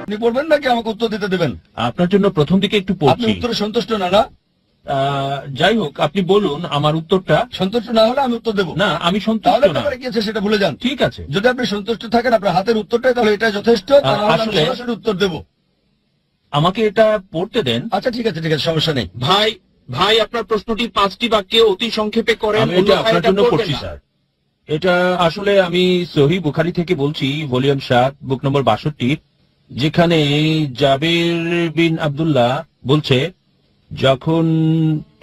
আপনি পড়বেন নাকি আমাকে উত্তর দিতে দেবেন? আপনার জন্য প্রথম দিকে একটু পড়ছি। আপনি উত্তরে সন্তুষ্ট না? না, যাই হোক, আপনি বলুন আমার উত্তরটা। সন্তুষ্ট না হলে আমি উত্তর দেবো না। আমি সন্তুষ্ট না। তাহলে কি আছে সেটা ভুলে যান। ঠিক আছে, যদি আপনি সন্তুষ্ট থাকেন আপনার হাতের উত্তরটাই, তাহলে এটা যথেষ্ট। আসলে সরাসরি উত্তর দেবো। আমাকে এটা পড়তে দেন। আচ্ছা ঠিক আছে, ঠিক আছে, সমস্যা নেই। ভাই আপনার প্রশ্নটি 5টি বাক্যে অতি সংক্ষেপে করেন। আমি এটা আপনার জন্য পড়ছি স্যার। এটা আসলে আমি সহিহ বুখারী থেকে বলছি, ভলিউম 7, বুক নম্বর 62, যেখানে জাবির বিন আব্দুল্লাহ বলছে, যখন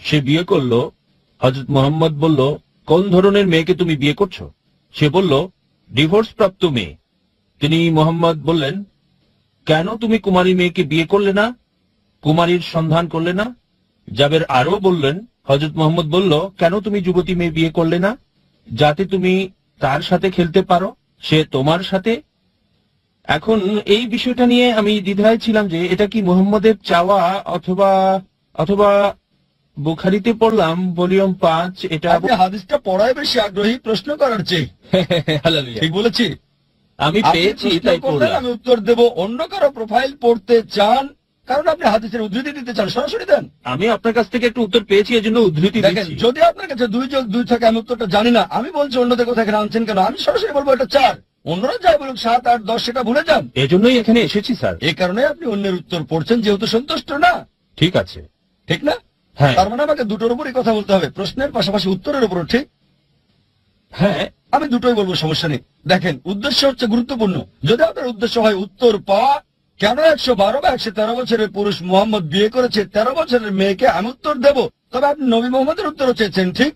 সে বিয়ে করলো, হযরত মুহাম্মদ বলল, কোন ধরনের মেয়েকে তুমি বিয়ে করছো? সে বলল, ডিভোর্স প্রাপ্ত মেয়ে। তিনি মুহাম্মদ বললেন, কেন তুমি কুমারী মেয়েকে বিয়ে করলে না, কুমারীর সন্ধান করলে না? জাবের আরো বললেন, হযরত মুহাম্মদ বলল, কেন তুমি যুবতী মেয়ে বিয়ে করলে না, যাতে তুমি তার সাথে খেলতে পারো, সে তোমার সাথে? এখন এই বিষয়টা নিয়ে আমি দ্বিধায় ছিলাম যে এটা কি মুহাম্মদের চাওয়া অথবা বুখারীতে পড়লাম ভলিউম 5। এটা আপনি হাদিসটা পড়ায় বেশি আগ্রহী প্রশ্ন করার চেয়ে। ঠিক বলেছি? আমি পেয়েছি তাই পড়লাম। আমি উত্তর দেব। অন্য কারো প্রোফাইল পড়তে চান কারণ আপনি হাদিসের উদ্ধৃতি দিতে চান, সরাসরি দেন। আমি আপনার কাছ থেকে একটু উত্তর পেয়েছি, এজন্য উদ্ধৃতি দিচ্ছি। যদি আপনার কাছে 2+2 থাকে, আমি উত্তরটা জানি না, আমি বলছি অন্যদের কথা এখানে আনছেন কেন? আমি সরাসরি বলবো এটা 4। অন্যরা যাই বলুক 7, 8, 10 সেটা ভুলে যান। এজন্যই এখানে এসেছি স্যার। এই কারণে আপনি অন্যের উত্তর পড়ছেন, যেহেতু সন্তুষ্ট না। ঠিক আছে, ঠিক না? হ্যাঁ। তার মানে আমাকে দুটোর উপরই কথা বলতে হবে, প্রশ্নের পাশাপাশি উত্তরের উপরও। ঠিক? হ্যাঁ, আমি দুটোই বলবো, সমস্যা নেই। দেখেন, উদ্দেশ্য হচ্ছে গুরুত্বপূর্ণ। যদি আপনার উদ্দেশ্য হয় উত্তর পাওয়া, কেন 112 বা 113 বছরের পুরুষ মুহাম্মদ বিয়ে করেছে 13 বছরের মেয়েকে, আমি উত্তর দেব। তবে আপনি নবী মুহাম্মদের উত্তরও চেয়েছেন, ঠিক?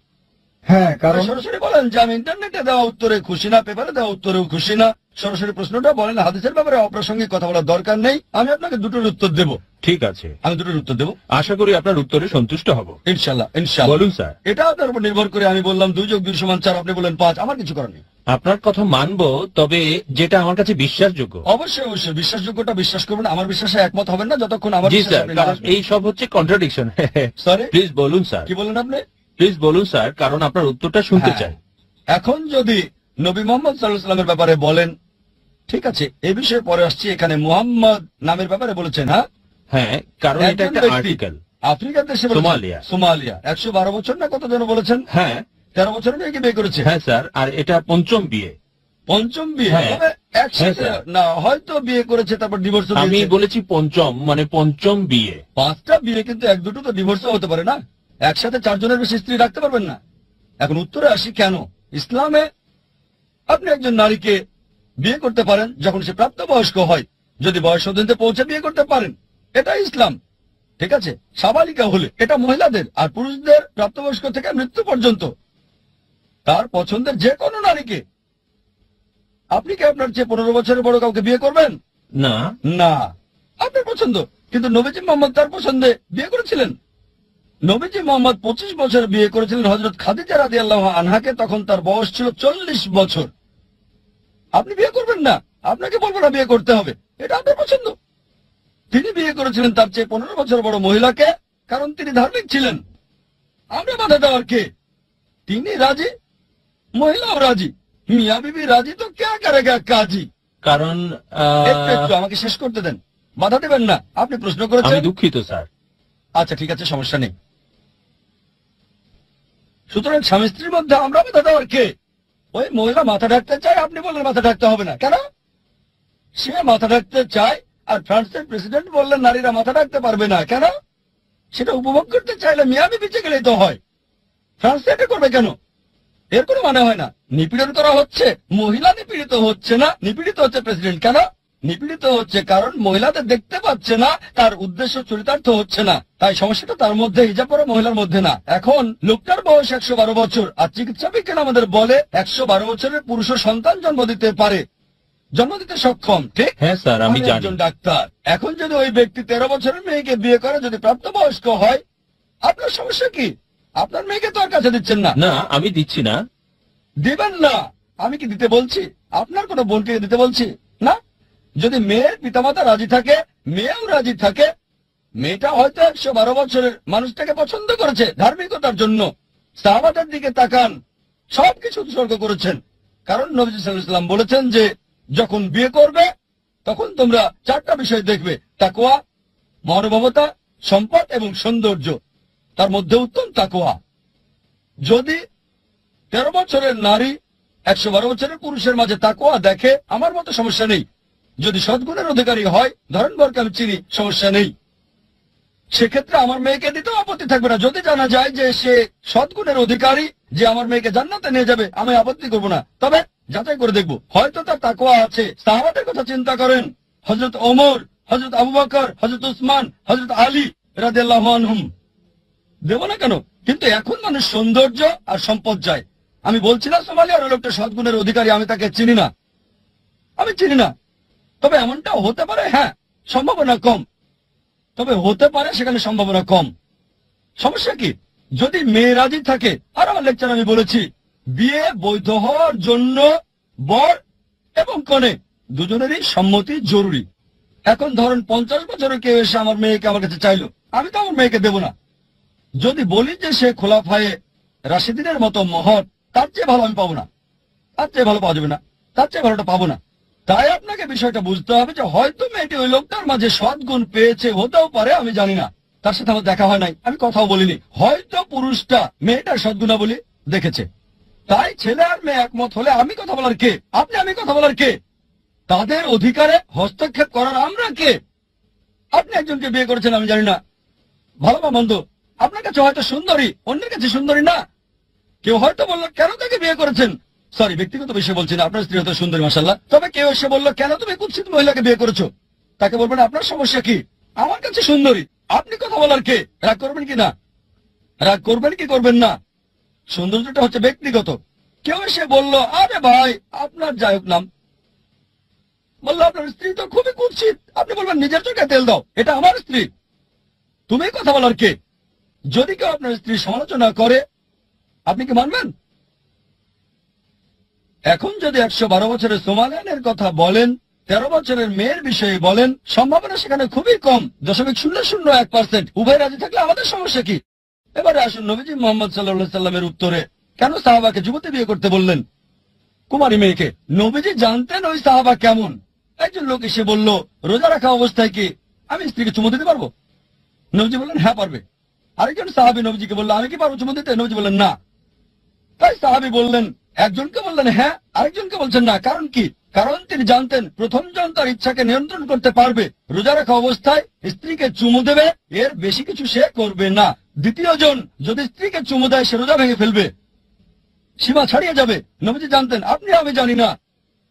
হ্যাঁ, কারণ সরাসরি বলেন যে আমি ইন্টারনেটে দেওয়া উত্তরে খুশি না, পেপারে দেওয়া উত্তরেও খুশি না। সরাসরি প্রশ্নটা বলেন, হাদিসের ব্যাপারে অপ্রাসঙ্গিক কথা বলার দরকার নেই। আমি আপনাকে দুটোর উত্তর দেব। ঠিক আছে, আমি দুটোর উত্তর দেব। আশা করি আপনার উত্তরে সন্তুষ্ট হব ইনশাআল্লাহ। ইনশাআল্লাহ। বলুন স্যার। এটা আপনার উপর নির্ভর করে আমি বললাম 2+2 = 4, আপনি বলেন 5। আমার কিছু করার নেই। আপনার কথা মানবো, তবে যেটা আমার কাছে বিশ্বাসযোগ্য। অবশ্যই অবশ্যই বিশ্বাসযোগ্যটা বিশ্বাস করবেন। আমার বিশ্বাসে একমত হবেন না যতক্ষণ আমার এই সব হচ্ছে কন্ট্রাডিকশন। সরি, প্লিজ বলুন স্যার। কি বলেন আপনি? প্লিজ বলুন স্যার, কারণ আপনার উত্তরটা শুনতে চাই। এখন যদি নবী মুহাম্মদ সাল্লাল্লাহু আলাইহি ওয়াসাল্লামের ব্যাপারে বলেন, ঠিক আছে, এই বিষয়ে পরে আসছি। এখানে মুহাম্মদ নামের ব্যাপারে বলেছেন। হ্যাঁ, কারণ এটা একটা আর্টিকেল। আফ্রিকার দেশে, সোমালিয়া 112 বছর না কত জন বলেছেন? হ্যাঁ, 13 বছরের মেয়েকে বিয়ে করেছে। হ্যাঁ স্যার, আর এটা পঞ্চম বিয়ে। পঞ্চম বিয়ে? একসাথে না, হয়তো বিয়ে করেছে তারপর ডিভোর্স। আমি বলেছি পঞ্চম, মানে পঞ্চম বিয়ে। 5টা বিয়ে, কিন্তু 1-2 তো ডিভোর্সও হতে পারে না। একসাথে 4 জনের বেশি স্ত্রী রাখতে পারবেন না। এখন উত্তরে আসি, কেন ইসলামে আপনি একজন নারীকে বিয়ে করতে পারেন যখন সে প্রাপ্তবয়স্ক হয়, যদি বয়স পর্যন্ত পৌঁছে বিয়ে করতে পারেন, এটা ইসলাম। ঠিক আছে? সাবালিকা হলে এটা মহিলাদের, আর পুরুষদের প্রাপ্তবয়স্ক থেকে মৃত্যু পর্যন্ত তার পছন্দের যে কোনো নারীকে। আপনি কি আপনার চেয়ে 15 বছরের বড় কাউকে বিয়ে করবেন? না না, আপনার পছন্দ। কিন্তু নবীজি মুহাম্মদ তার পছন্দে বিয়ে করেছিলেন। নবীজি মুহাম্মদ 25 বছর বিয়ে করেছিলেন হযরত খাদিজা রাদিয়াল্লাহু আনহাকে, তখন তার বয়স ছিল 40 বছর। আপনি বিয়ে করবেন না, আপনাকে বলবো না বিয়ে করতে হবে, এটা আপনার পছন্দ। তিনি বিয়ে করেছিলেন তার চেয়ে 15 বছর বড় মহিলাকে, কারণ তিনি ধার্মিক ছিলেন। আমরা বাধা দেওয়ার কে? তিনি রাজি, মহিলাও রাজি, মিয়া বিবি রাজি, তো কে করেগা কাজী? কারণ একটু আমাকে শেষ করতে দেন, বাধা দেবেন না। আপনি প্রশ্ন করেছেন। আমি দুঃখিত স্যার। আচ্ছা ঠিক আছে, সমস্যা নেই। সুতরাং স্বামী স্ত্রীর মধ্যে আমরা বাধা দেওয়ার কে? ওই মহিলা মাথা ঢাকতে চায়, আপনি বললেন মাথা ঢাকতে হবে না। কেন? সে মাথা ঢাকতে চায়, আর ফ্রান্সের প্রেসিডেন্ট বললেন নারীরা মাথা ঢাকতে পারবে না। কেন? সেটা উপভোগ করতে চাইলে মিয়ামি বিচে গেলেই তো হয়। ফ্রান্স এটা করবে কেন? এর কোনো মানে হয় না। নিপীড়ন করা হচ্ছে, মহিলা নিপীড়িত হচ্ছে না, নিপীড়িত হচ্ছে প্রেসিডেন্ট। কেন নিপীড়িত হচ্ছে? কারণ মহিলাদের দেখতে পাচ্ছে না, তার উদ্দেশ্য চরিতার্থ হচ্ছে না। তাই সমস্যাটা তার মধ্যে, হিজাব পরা মহিলার মধ্যে না। এখন লোকটার বয়স 112 বছর, আর চিকিৎসা বিজ্ঞান আমাদের বলে 112 বছরের পুরুষ সন্তান জন্ম দিতে পারে, জন্ম দিতে সক্ষম। ঠিক? হ্যাঁ স্যার, আমি জানি। একজন ডাক্তার। এখন যদি ওই ব্যক্তি 13 বছরের মেয়েকে বিয়ে করে, যদি প্রাপ্তবয়স্ক হয়, আপনার সমস্যা কি? আপনার মেয়েকে তো আর কাছে দিচ্ছেন না। না, আমি দিচ্ছি না। দিবেন না? আমি কি দিতে বলছি? আপনার কোনো বোনকে দিতে বলছি না। যদি মেয়ের পিতামাতা রাজি থাকে, মেয়েও রাজি থাকে, মেয়েটা হয়তো 112 বছরের মানুষটাকে পছন্দ করেছে ধার্মিকতার জন্য। সাহাবাদের দিকে তাকান, সবকিছু উৎসর্গ করেছেন। কারণ নবী সাল্লাল্লাহু আলাইহি ওয়াসাল্লাম বলেছেন যে যখন বিয়ে করবে তখন তোমরা 4টা বিষয় দেখবে: তাকওয়া, মনোভাবতা, সম্পদ এবং সৌন্দর্য। তার মধ্যে উত্তম তাকওয়া। যদি 13 বছরের নারী 112 বছরের পুরুষের মাঝে তাকওয়া দেখে, আমার মতো সমস্যা নেই। যদি সদ্গুণের অধিকারী হয়, ধরেন বরকে আমি চিনি, সমস্যা নেই। সেক্ষেত্রে আমার মেয়েকে দিতেও আপত্তি থাকবে না। যদি জানা যায় যে সে সদ্গুণের অধিকারী, যে আমার মেয়েকে জান্নাতে নিয়ে যাবে, আমি আপত্তি করব না। তবে যাচাই করে দেখব, হয়তো তার তাকওয়া আছে। সাহাবাদের কথা চিন্তা করেন, হযরত ওমর, হযরত আবু বকর, হযরত উসমান, হযরত আলী রাদিয়াল্লাহু আনহুম। দেব না কেন? কিন্তু এখন মানুষ সৌন্দর্য আর সম্পদ চায়। আমি বলছি না সোমালিয়ার ওই লোকটা সদ্গুণের অধিকারী, আমি তাকে চিনি না, আমি চিনি না। তবে এমনটাও হতে পারে, হ্যাঁ, সম্ভাবনা কম, তবে হতে পারে, সেখানে সম্ভাবনা কম। সমস্যা কি? যদি মেয়ে রাজি থাকে। আর আমার লেকচার আমি বলেছি, বিয়ে বৈধ হওয়ার জন্য বর এবং কনে দুজনেরই সম্মতি জরুরি। এখন ধরুন 50 বছরের কেউ এসে আমার মেয়েকে আমার কাছে চাইলো, আমি তো আমার মেয়েকে দেব না। যদি বলি যে সে খোলাফায়ে রাশিদিনের মতো মহৎ, তার চেয়ে ভালো আমি পাবো না, তার চেয়ে ভালো পাওয়া যাবে না, তার চেয়ে ভালোটা পাবো না। তাই আপনাকে বিষয়টা বুঝতে হবে যে হয়তো মেয়েটি ওই লোকটার মাঝে সদ্গুণ পেয়েছে, হতেও পারে, আমি জানি না, তার সাথে আমার দেখা হয় নাই, আমি কথাও বলিনি। হয়তো পুরুষটা মেয়েটার সদ্গুণাবলী দেখেছে। তাই ছেলে আর মেয়ে একমত হলে আমি কথা বলার কে? আপনি? আমি কথা বলার কে? তাদের অধিকারে হস্তক্ষেপ করার আমরা কে? আপনি একজনকে বিয়ে করেছেন, আমি জানি না ভালো বা মন্দ, আপনার কাছে হয়তো সুন্দরী, অন্যের কাছে সুন্দরী না। কেউ হয়তো বললো কেন তাকে বিয়ে করেছেন, সরি ব্যক্তিগত বিষয় বলছি না, আপনার স্ত্রী হয়তো সুন্দরী মাশাআল্লাহ। তবে কেউ এসে বললো কেন তুমি কুৎসিত মহিলাকে বিয়ে করেছো, তাকে বলবেন আপনার সমস্যা কি? আমার কাছে সুন্দরী, আপনি কথা বলার কে? রাগ করবেন কি না? রাগ করবেন কি করবেন না? সৌন্দর্যটা হচ্ছে ব্যক্তিগত। কেউ এসে বললো আরে ভাই আপনার যাই হোক নাম, বললো আপনার স্ত্রী তো খুবই কুৎসিত, আপনি বলবেন নিজের চোখে তেল দাও, এটা আমার স্ত্রী, তুমি কথা বলার কে? যদি কেউ আপনার স্ত্রীর সমালোচনা করে, আপনি কি মানবেন? এখন যদি 112 বছরের সোমালিয়ানের কথা বলেন, 13 বছরের মেয়ের বিষয়ে বলেন, সম্ভাবনা সেখানে খুবই কম, 0.001%। উভয় রাজি থাকলে আমাদের সমস্যা কি? এবারে আসুন নবীজি মোহাম্মদ সাল্লাল্লাহু আলাইহি সাল্লামের উত্তরে। কেন সাহাবাকে যুবতী বিয়ে করতে বললেন, কুমারী মেয়েকে? নবীজি জানতেন ওই সাহাবা কেমন। একজন লোক এসে বলল রোজা রাখা অবস্থায় কি আমি স্ত্রীকে চুমু দিতে পারবো? নবীজি বললেন হ্যাঁ পারবে। আরেকজন সাহাবী নবীজিকে বলল আমি কি পারবো চুমু দিতে? নবীজি বললেন না। তাই সাহাবী বললেন, একজনকে বললেন হ্যাঁ, আরেকজনকে বলছেন না। কারণ কি? কারণ তিনি জানতেন প্রথম জন তার ইচ্ছাকে নিয়ন্ত্রণ করতে পারবে, রোজা রাখা অবস্থায় স্ত্রীকে চুমু দেবে, এর বেশি কিছু সে করবে না। দ্বিতীয় জন যদি স্ত্রীকে চুমু দেয় সে রোজা ভেঙে ফেলবে, সীমা ছাড়িয়ে যাবে। নবীজি জানতেন, আপনি আমি জানি না।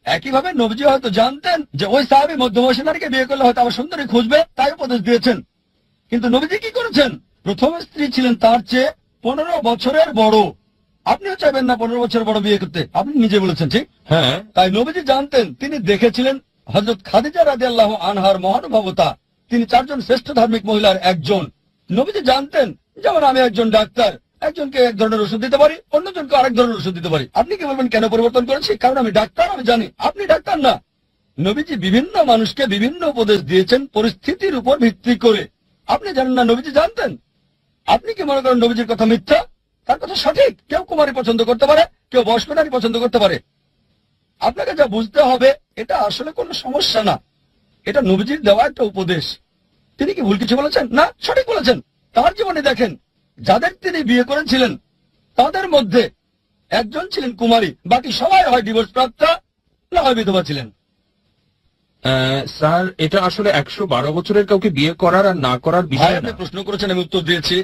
একইভাবে নবীজি হয়তো জানতেন যে ওই সাহাবী মধ্যবয়সী নারীকে বিয়ে করলে হয়তো আবার সুন্দরী খুঁজবে, তাই উপদেশ দিয়েছেন। কিন্তু নবীজি কি করেছেন? প্রথম স্ত্রী ছিলেন তার চেয়ে 15 বছরের বড়। আপনিও চাইবেন না 15 বছর বড় বিয়ে করতে, আপনি নিজে বলেছেন, ঠিক? হ্যাঁ। তাই নবীজি জানতেন, তিনি দেখেছিলেন হযরত খাদিজা রাদিয়াল্লাহু আনহার মহানুভবতা। তিনি 4 জন শ্রেষ্ঠ ধার্মিক মহিলার একজন। নবীজি জানতেন, যেমন আমি একজন ডাক্তার, একজনকে এক ধরনের ওষুধ দিতে পারি, অন্যজনকে আরেক ধরনের ওষুধ দিতে পারি। আপনি কি বলবেন কেন পরিবর্তন করেছি? কারণ আমি ডাক্তার, আমি জানি। আপনি ডাক্তার না। নবীজি বিভিন্ন মানুষকে বিভিন্ন উপদেশ দিয়েছেন পরিস্থিতির উপর ভিত্তি করে। আপনি জানেন না, নবীজি জানতেন। আপনি কি মনে করেন নবীজির কথা মিথ্যা? তার কথা সঠিক। কেউ কুমারী পছন্দ করতে পারে, কেউ বয়স্ক নারী পছন্দ করতে পারে। আপনাকে যা বুঝতে হবে, এটা আসলে কোনো সমস্যা না, এটা নবীজির দেওয়া একটা উপদেশ। তিনি কি ভুল কিছু বলেছেন? না, সঠিক বলেছেন। তার জীবনে দেখেন, যাদের তিনি বিয়ে করেছিলেন তাদের মধ্যে একজন ছিলেন কুমারী, বাকি সবাই হয় ডিভোর্স প্রাপ্তা, না হয় বিধবা ছিলেন। স্যার, এটা আসলে 112 বছরের কাউকে বিয়ে করার আর না করার বিষয় না। আপনি প্রশ্ন করেছেন, আমি উত্তর দিয়েছি।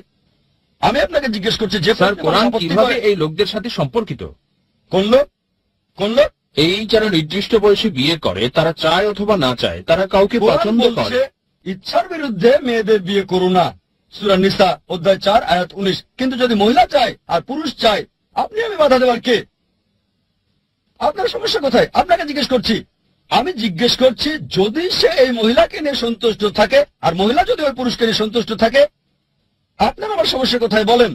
আমি আপনাকে জিজ্ঞেস করছি যে স্যার, কোরআন কিভাবে এই লোকদের সাথে সম্পর্কিত? কোন লোক? কোন লোক? এই যারা নির্দিষ্ট বয়সে বিয়ে করে, তারা চায় অথবা না চায়, তারা কাউকে পছন্দ করে। ইচ্ছার বিরুদ্ধে মেয়েদের বিয়ে করো না, সূরা নিসা অধ্যায় 4 আয়াত 19। কিন্তু যদি মহিলা চায় আর পুরুষ চায়, আপনি আমি বাধা দেওয়ার কে? আপনার সমস্যা কোথায়? আপনাকে জিজ্ঞেস করছি। আমি জিজ্ঞেস করছি, যদি সে এই মহিলাকে নিয়ে সন্তুষ্ট থাকে আর মহিলা যদি ওই পুরুষকে নিয়ে সন্তুষ্ট থাকে, আপনার আমার সমস্যা কোথায় বলেন?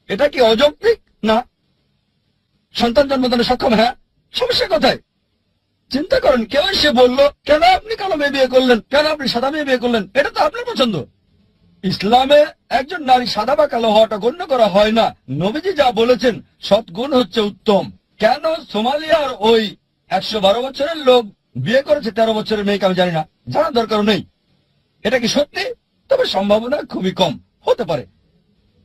এটা কি অযৌক্তিক? না। সন্তান জন্মদানে সক্ষম? হ্যাঁ। সমস্যা কোথায়? চিন্তা করেন, কেউ এসে বললো কেন আপনি কালো মেয়ে বিয়ে করলেন, কেন আপনি সাদা মেয়ে বিয়ে করলেন? এটা তো আপনার পছন্দ। ইসলামে একজন নারী সাদা বা কালো হওয়াটা গণ্য করা হয় না। নবীজি যা বলেছেন, সৎগুণ হচ্ছে উত্তম। কেন সোমালিয়ার ওই 112 বছরের লোক বিয়ে করেছে 13 বছরের মেয়েকে, আমি জানি না, জানার দরকারও নেই। এটা কি সত্যি? তবে সম্ভাবনা খুবই কম, হতে পারে।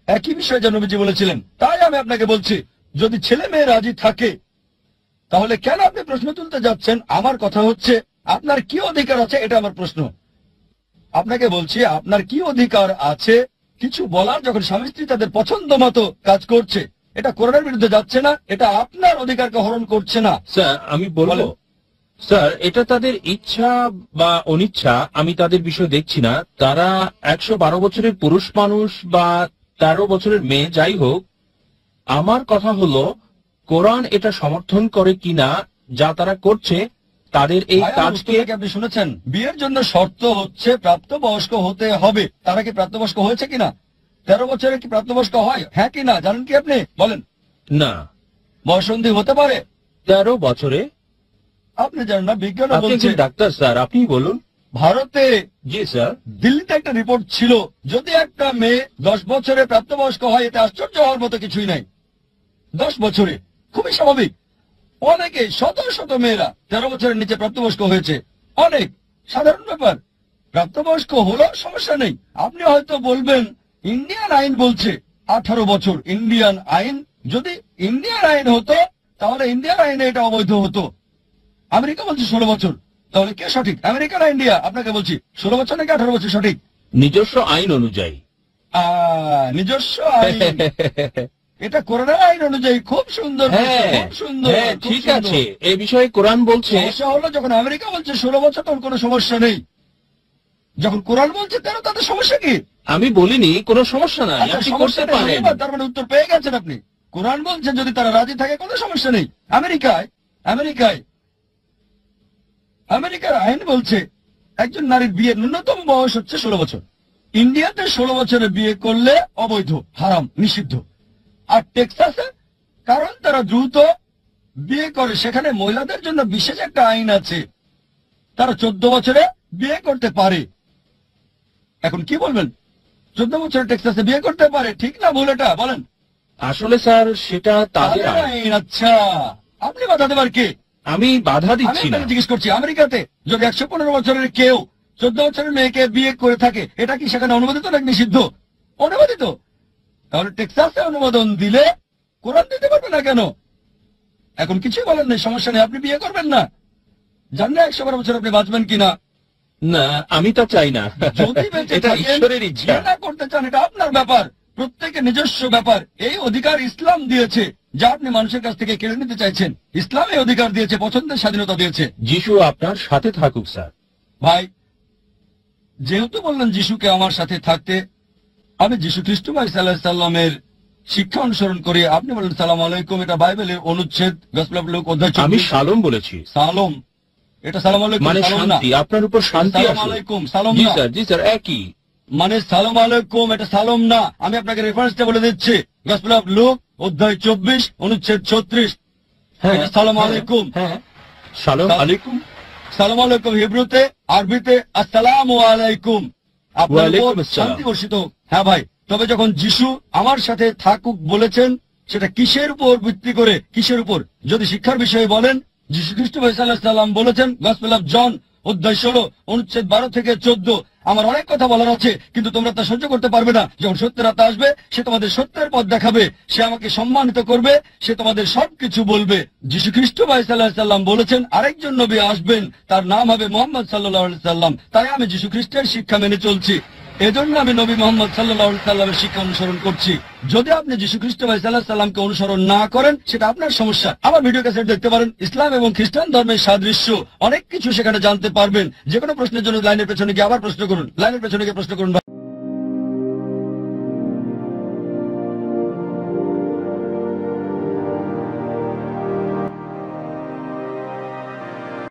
একই বিষয় যা নবীজি বলেছিলেন। তাই আমি আপনাকে বলছি, যদি ছেলে মেয়ে রাজি থাকে তাহলে কেন আপনি প্রশ্ন তুলতে যাচ্ছেন? আমার কথা হচ্ছে আপনার কি অধিকার আছে, এটা আমার প্রশ্ন। আপনাকে বলছি আপনার কি অধিকার আছে কিছু বলার, যখন স্বামী স্ত্রী তাদের পছন্দ মতো কাজ করছে। এটা কোরআনের বিরুদ্ধে যাচ্ছে না, এটা আপনার অধিকারকে হরণ করছে না। স্যার আমি বলবো, স্যার এটা তাদের ইচ্ছা বা অনিচ্ছা, আমি তাদের বিষয় দেখছি না। তারা 112 বছরের পুরুষ মানুষ বা 13 বছরের মেয়ে, যাই হোক, আমার কথা হলো কোরআন এটা সমর্থন করে কিনা যা তারা করছে, তাদের এই কাজকে। আপনি শুনেছেন, বিয়ের জন্য শর্ত হচ্ছে প্রাপ্তবয়স্ক হতে হবে। তারা কি প্রাপ্তবয়স্ক হয়েছে কিনা? 13 বছরে কি প্রাপ্তবয়স্ক হয়? হ্যাঁ কি না জানেন কি আপনি? বলেন। না। বয়ঃসন্ধি হতে পারে 13 বছরে? আপনি জানেন না, বিজ্ঞান বলছে। ডাক্তার স্যার আপনি বলুন। ভারতে, জি স্যার, দিল্লিতে একটা রিপোর্ট ছিল, যদি একটা মেয়ে 10 বছরে প্রাপ্তবয়স্ক হয় এতে আশ্চর্য হওয়ার মতো কিছুই নাই। 10 বছরে খুবই স্বাভাবিক। অনেকে শত শত মেয়েরা 13 বছরের নিচে প্রাপ্তবয়স্ক হয়েছে, অনেক সাধারণ ব্যাপার। প্রাপ্তবয়স্ক হলো সমস্যা নেই। আপনি হয়তো বলবেন ইন্ডিয়ান আইন বলছে 18 বছর। ইন্ডিয়ান আইন, যদি ইন্ডিয়ান আইন হতো তাহলে ইন্ডিয়ান আইনে এটা অবৈধ হতো। আমেরিকা বলছে 16 বছর। তাহলে কে সঠিক, আমেরিকা না ইন্ডিয়া? আপনাকে বলছি 16 বছর নাকি 18 বছর সঠিক? নিজস্ব আইন অনুযায়ী। নিজস্ব আইন, এটা কোরআনের আইন অনুযায়ী। খুব সুন্দর, খুব সুন্দর, ঠিক আছে। এই বিষয়ে কোরআন বলছে। সমস্যা হলো যখন আমেরিকা বলছে 16 বছর তখন কোনো সমস্যা নেই, যখন কোরআন বলছে তেরো, তাতে সমস্যা কি? আমি বলিনি কোনো সমস্যা নাই, আপনি করতে পারেন। তার মানে উত্তর পেয়ে গেছেন আপনি। কোরআন বলছে যদি তারা রাজি থাকে কোনো সমস্যা নেই। আমেরিকার আইন বলছে একজন নারীর বিয়ের ন্যূনতম বয়স হচ্ছে 16 বছর। ইন্ডিয়াতে 16 বছরে বিয়ে করলে অবৈধ, হারাম, নিষিদ্ধ। আর টেক্সাসে, কারণ তারা দ্রুত বিয়ে করে, সেখানে মহিলাদের জন্য বিশেষ একটা আইন আছে, তারা 14 বছরে বিয়ে করতে পারে। এখন কি বলবেন? 14 বছরে টেক্সাসে বিয়ে করতে পারে, ঠিক না ভুল এটা বলেন? আসলে স্যার সেটা তাদের আইন। আচ্ছা, আপনি বাধা দেবার কে? আমি বাধা দিচ্ছি না, জিজ্ঞেস করছি। আমেরিকাতে যদি 115 বছরের কেউ 14 বছরের মেয়েকে বিয়ে করে থাকে, এটা কি সেখানে অনুমোদিত নাকি নিষিদ্ধ? অনুমোদিত। তাহলে টেক্সাসে অনুমোদন দিলে কোরআন দিতে পারবে না কেন? এখন কিছুই বলেন নেই, সমস্যা নেই, আপনি বিয়ে করবেন না। জান না 112 বছর আপনি বাঁচবেন কিনা? না, আমি তা চাই না। যদি এটা ঈশ্বরের ইচ্ছা, না করতে চান এটা আপনার ব্যাপার, প্রত্যেকের নিজস্ব ব্যাপার। এই অধিকার ইসলাম দিয়েছে, যা আপনি মানুষের কাছ থেকে কেড়ে নিতে চাইছেন। ইসলাম এই অধিকার দিয়েছে, পছন্দের স্বাধীনতা দিয়েছে। যিশু আপনার সাথে থাকুক স্যার। ভাই, যেহেতু বললেন যিশুকে আমার সাথে থাকতে, আমি যিশু খ্রিস্ট ভাই সাল্লামের শিক্ষা অনুসরণ করি। আপনি বলেন সালাম আলাইকুম, এটা বাইবেলের অনুচ্ছেদ, গসপেল অফ লুক অধ্যায় 24। আমি সালাম বলেছি। সালাম, এটা সালাম আলাইকুম মানে শান্তি, আপনার উপর শান্তি আসুক। সালাম আলাইকুম, সালাম জি না। স্যার, জি স্যার, একই মানে সালাম আলাইকুম, এটা সালাম না। আমি আপনাকে রেফারেন্সটা বলে দিচ্ছি, গসপেল অফ লুক অধ্যায় 24 অনুচ্ছেদ 36। হ্যাঁ, সালাম আলাইকুম। হ্যাঁ, সালাম আলাইকুম। সালাম আলাইকুম হিব্রুতে, আরবিতে আসসালামু আলাইকুম, আপনার উপর শান্তি বর্ষিত। হ্যাঁ ভাই, তবে যখন যিশু আমার সাথে থাকুক বলেছেন, সেটা কিসের উপর ভিত্তি করে, কিসের উপর? যদি শিক্ষার বিষয়ে বলেন, যিশু খ্রিস্ট ভাই সাল্লাম বলেছেন, গসপেল অফ জন অধ্যায় 16 অনুচ্ছেদ 12 থেকে 14। আমার অনেক কথা বলার আছে, কিন্তু তোমরা তা সহ্য করতে পারবে না। যখন সত্যের আত্মা আসবে, সে তোমাদের সত্যের পথ দেখাবে, সে আমাকে সম্মানিত করবে, সে তোমাদের সবকিছু বলবে। যিশু খ্রিস্ট ভাই সাল্লাম বলেছেন আরেকজন নবী আসবেন, তার নাম হবে মোহাম্মদ সাল্লাল্লাহু সাল্লাম। তাই আমি যিশু খ্রিস্টের শিক্ষা মেনে চলছি, এজন্য আমি নবী মোহাম্মদ সাল্লাল্লাহু সাল্লামের শিক্ষা অনুসরণ করছি। যদি আপনি যিশু খ্রিস্ট ভাই সাল্লামকে অনুসরণ না করেন, সেটা আপনার সমস্যা। আমার ভিডিও ক্যাসেট দেখতে পারেন, ইসলাম এবং খ্রিস্টান ধর্মের সাদৃশ্য, অনেক কিছু সেখানে জানতে পারবেন। যে কোনো প্রশ্নের জন্য লাইনের পেছনে গিয়ে আবার প্রশ্ন করুন, লাইনের পেছনে গিয়ে প্রশ্ন করুন।